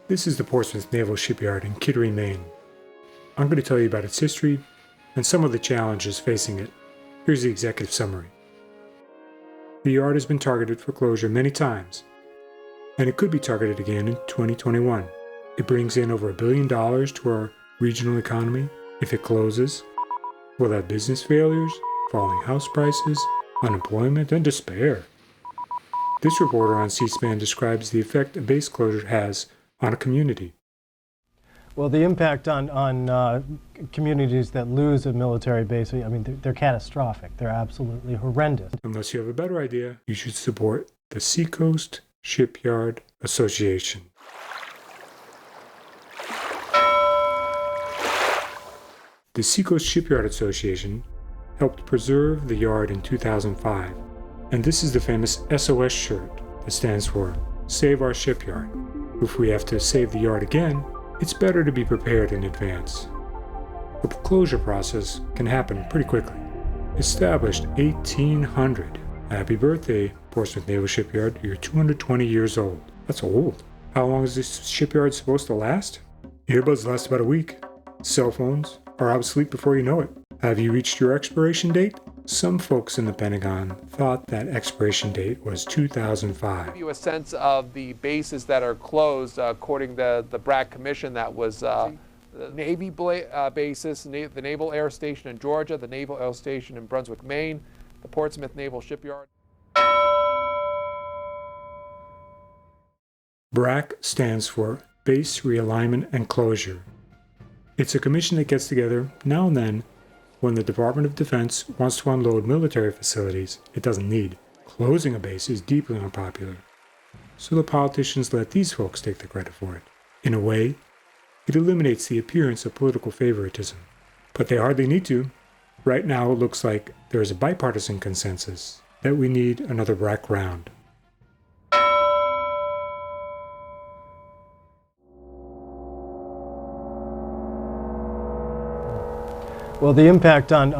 This is the Portsmouth Naval Shipyard in Kittery, Maine. I'm going to tell you about its history and some of the challenges facing it. Here's the executive summary. The yard has been targeted for closure many times, and it could be targeted again in 2021. It brings in over $1 billion to our regional economy. If it closes, we'll have business failures, falling house prices, unemployment, and despair. This reporter on C-SPAN describes the effect a base closure has on a community. Well, the impact on communities that lose a military base, I mean, they're catastrophic. They're absolutely horrendous. Unless you have a better idea, you should support the Seacoast Shipyard Association. The Seacoast Shipyard Association helped preserve the yard in 2005, and this is the famous SOS shirt that stands for Save Our Shipyard. If we have to save the yard again, it's better to be prepared in advance. The closure process can happen pretty quickly. Established 1800. Happy birthday, Portsmouth Naval Shipyard. You're 220 years old. That's old. How long is this shipyard supposed to last? Earbuds last about a week. Cell phones are obsolete before you know it. Have you reached your expiration date? Some folks in the Pentagon thought that expiration date was 2005. Give you a sense of the bases that are closed according to the BRAC commission. That was the Navy bases, the Naval Air Station in Georgia, the Naval Air Station in Brunswick, Maine, the Portsmouth Naval Shipyard. BRAC stands for Base Realignment and Closure. It's a commission that gets together now and then when the Department of Defense wants to unload military facilities it doesn't need. Closing a base is deeply unpopular, so the politicians let these folks take the credit for it. In a way, it eliminates the appearance of political favoritism. But they hardly need to. Right now it looks like there is a bipartisan consensus that we need another BRAC round. Well, the impact on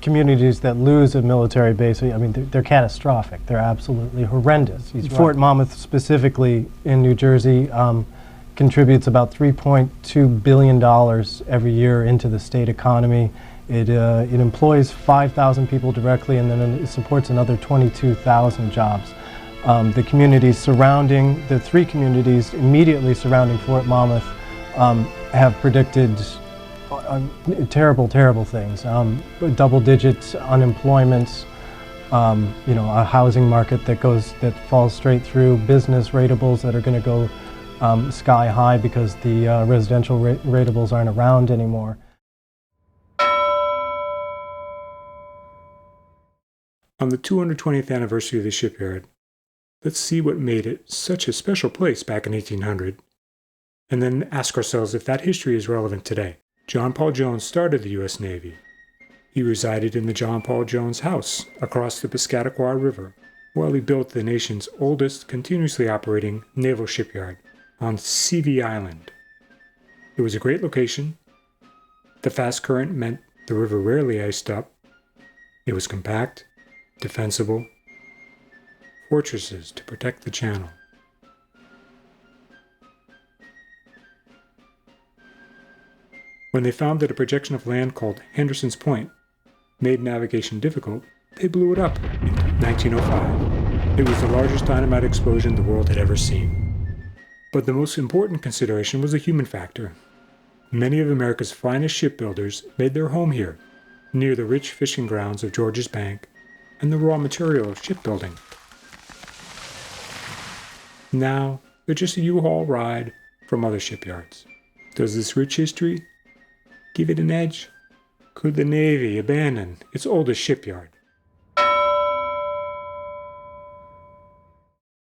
communities that lose a military base, I mean, they're catastrophic. They're absolutely horrendous. Fort Monmouth, specifically in New Jersey, contributes about $3.2 billion every year into the state economy. It employs 5,000 people directly, and then it supports another 22,000 jobs. The communities surrounding, the three communities immediately surrounding Fort Monmouth have predicted terrible things. Double-digit unemployment, a housing market that falls straight through, business ratables that are going to go sky high because the residential ratables aren't around anymore. On the 220th anniversary of the shipyard, let's see what made it such a special place back in 1800, and then ask ourselves if that history is relevant today. John Paul Jones started the U.S. Navy. He resided in the John Paul Jones House across the Piscataqua River while he built the nation's oldest continuously operating naval shipyard on Seavey Island. It was a great location. The fast current meant the river rarely iced up. It was compact, defensible, fortresses to protect the channel. When they found that a projection of land called Henderson's Point made navigation difficult, they blew it up in 1905. It was the largest dynamite explosion the world had ever seen. But the most important consideration was the human factor. Many of America's finest shipbuilders made their home here, near the rich fishing grounds of Georges Bank and the raw material of shipbuilding. Now, they're just a U-Haul ride from other shipyards. Does this rich history give it an edge? Could the Navy abandon its oldest shipyard?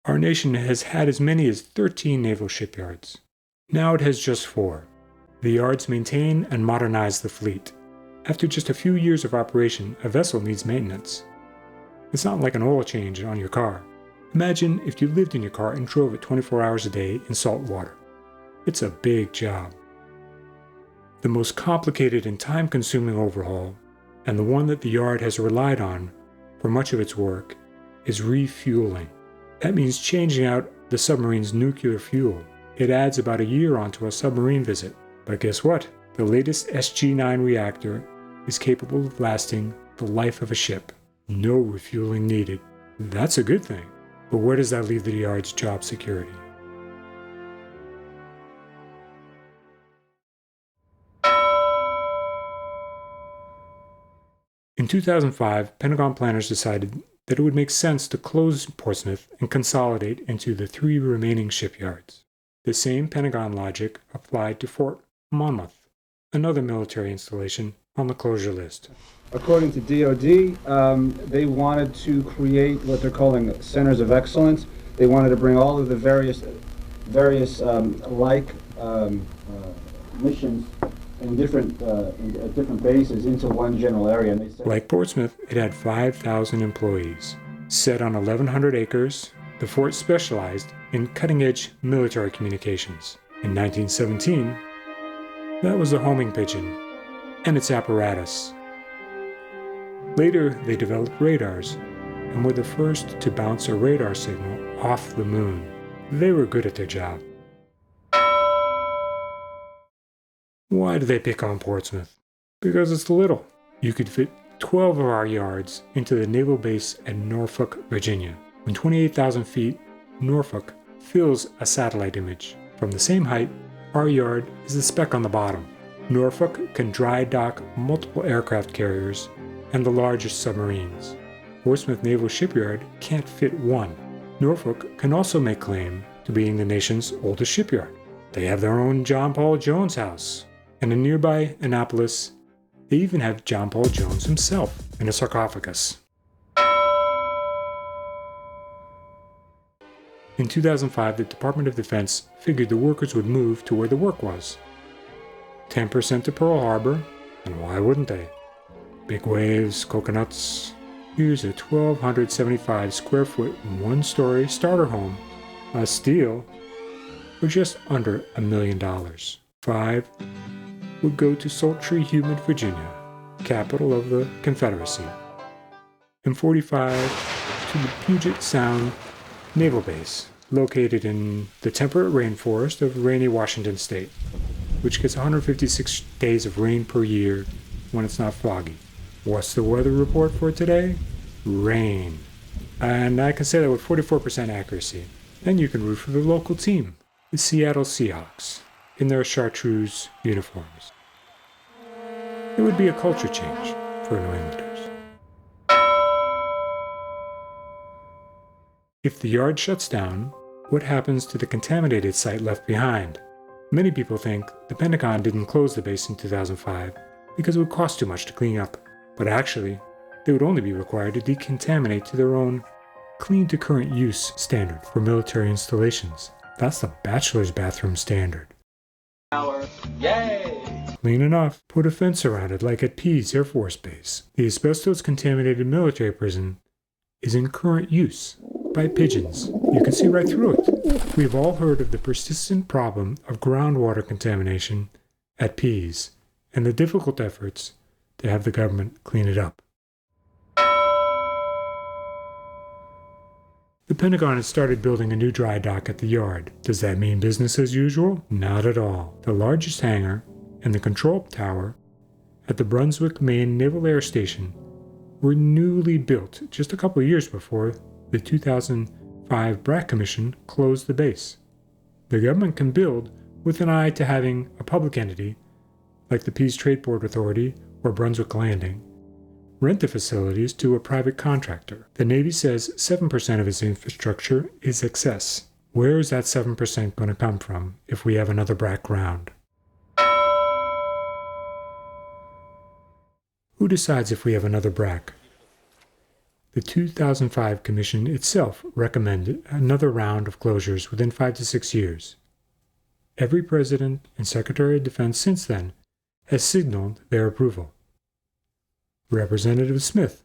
Our nation has had as many as 13 naval shipyards. Now it has just 4. The yards maintain and modernize the fleet. After just a few years of operation, a vessel needs maintenance. It's not like an oil change on your car. Imagine if you lived in your car and drove it 24 hours a day in salt water. It's a big job. The most complicated and time-consuming overhaul, and the one that the yard has relied on for much of its work, is refueling. That means changing out the submarine's nuclear fuel. It adds about a year onto a submarine visit. But guess what? The latest SG-9 reactor is capable of lasting the life of a ship. No refueling needed. That's a good thing. But where does that leave the yard's job security? In 2005, Pentagon planners decided that it would make sense to close Portsmouth and consolidate into the 3 remaining shipyards. The same Pentagon logic applied to Fort Monmouth, another military installation on the closure list. According to DoD, they wanted to create what they're calling centers of excellence. They wanted to bring all of the various missions in different bases into one general area. And they said, like Portsmouth, it had 5,000 employees. Set on 1,100 acres, the fort specialized in cutting-edge military communications. In 1917, that was the homing pigeon and its apparatus. Later, they developed radars and were the first to bounce a radar signal off the moon. They were good at their job. Why do they pick on Portsmouth? Because it's little. You could fit 12 of our yards into the naval base at Norfolk, Virginia. From 28,000 feet, Norfolk fills a satellite image. From the same height, our yard is a speck on the bottom. Norfolk can dry dock multiple aircraft carriers and the largest submarines. Portsmouth Naval Shipyard can't fit one. Norfolk can also make claim to being the nation's oldest shipyard. They have their own John Paul Jones house. And in nearby Annapolis, they even have John Paul Jones himself in a sarcophagus. In 2005, the Department of Defense figured the workers would move to where the work was. 10% to Pearl Harbor, and why wouldn't they? Big waves, coconuts. Here's a 1,275 square foot, 1-story starter home, a steal, for just under $1 million. 5 would go to sultry, humid Virginia, capital of the Confederacy. And 45 to the Puget Sound Naval Base, located in the temperate rainforest of rainy Washington State, which gets 156 days of rain per year when it's not foggy. What's the weather report for today? Rain. And I can say that with 44% accuracy. Then you can root for the local team, the Seattle Seahawks, in their chartreuse uniforms. It would be a culture change for New Englanders. If the yard shuts down, what happens to the contaminated site left behind? Many people think the Pentagon didn't close the base in 2005 because it would cost too much to clean up, but actually, they would only be required to decontaminate to their own clean to current use standard for military installations. That's the bachelor's bathroom standard. Yay! Clean enough. Put a fence around it like at Pease Air Force Base. The asbestos-contaminated military prison is in current use by pigeons. You can see right through it. We've all heard of the persistent problem of groundwater contamination at Pease and the difficult efforts to have the government clean it up. The Pentagon has started building a new dry dock at the yard. Does that mean business as usual? Not at all. The largest hangar and the control tower at the Brunswick, Maine Naval Air Station were newly built just a couple of years before the 2005 BRAC Commission closed the base. The government can build with an eye to having a public entity, like the Pease Trade Port Authority or Brunswick Landing, rent the facilities to a private contractor. The Navy says 7% of its infrastructure is excess. Where is that 7% going to come from if we have another BRAC round? Who decides if we have another BRAC? The 2005 Commission itself recommended another round of closures within 5 to 6 years. Every President and Secretary of Defense since then has signaled their approval. Representative Smith,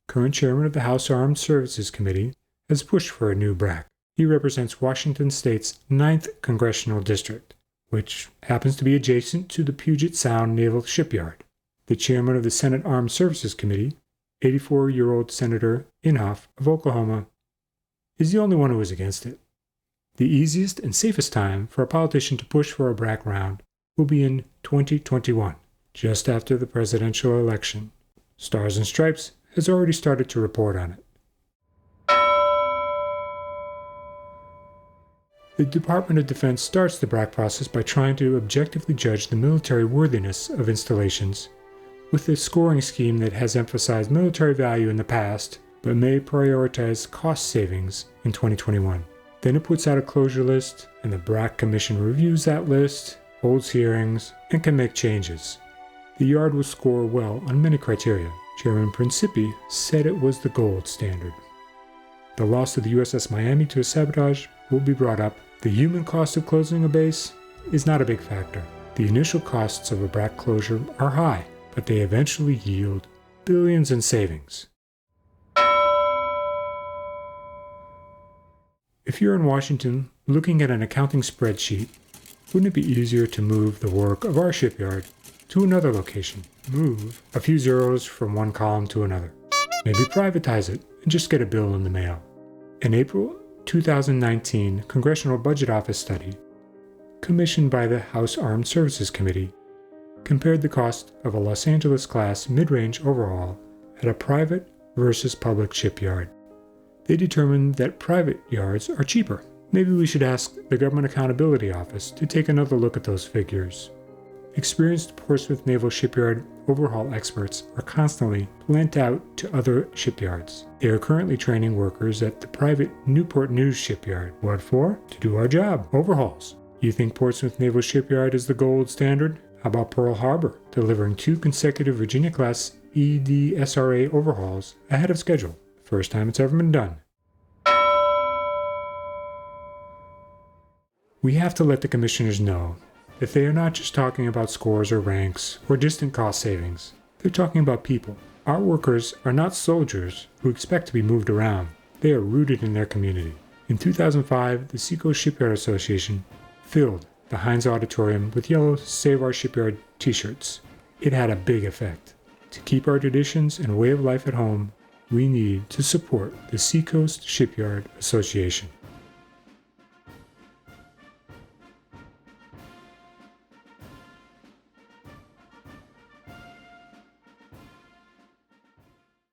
current chairman of the House Armed Services Committee, has pushed for a new BRAC. He represents Washington State's 9th Congressional District, which happens to be adjacent to the Puget Sound Naval Shipyard. The chairman of the Senate Armed Services Committee, 84-year-old Senator Inhofe of Oklahoma, is the only one who is against it. The easiest and safest time for a politician to push for a BRAC round will be in 2021, just after the presidential election. Stars and Stripes has already started to report on it. The Department of Defense starts the BRAC process by trying to objectively judge the military worthiness of installations with a scoring scheme that has emphasized military value in the past but may prioritize cost savings in 2021. Then it puts out a closure list, and the BRAC Commission reviews that list, holds hearings, and can make changes. The yard will score well on many criteria. Chairman Principi said it was the gold standard. The loss of the USS Miami to a sabotage will be brought up. The human cost of closing a base is not a big factor. The initial costs of a BRAC closure are high, but they eventually yield billions in savings. If you're in Washington looking at an accounting spreadsheet, wouldn't it be easier to move the work of our shipyard to another location? Move a few zeros from one column to another. Maybe privatize it and just get a bill in the mail. An April 2019 Congressional Budget Office study, commissioned by the House Armed Services Committee, compared the cost of a Los Angeles-class mid-range overhaul at a private versus public shipyard. They determined that private yards are cheaper. Maybe we should ask the Government Accountability Office to take another look at those figures. Experienced Portsmouth Naval Shipyard overhaul experts are constantly lent out to other shipyards. They are currently training workers at the private Newport News shipyard. What for? To do our job, overhauls. You think Portsmouth Naval Shipyard is the gold standard? How about Pearl Harbor, delivering 2 consecutive Virginia-class EDSRA overhauls ahead of schedule? First time it's ever been done. We have to let the commissioners know that they are not just talking about scores or ranks or distant cost savings. They're talking about people. Our workers are not soldiers who expect to be moved around. They are rooted in their community. In 2005, the Seacoast Shipyard Association filled the Heinz Auditorium with yellow Save Our Shipyard t-shirts. It had a big effect. To keep our traditions and way of life at home, we need to support the Seacoast Shipyard Association.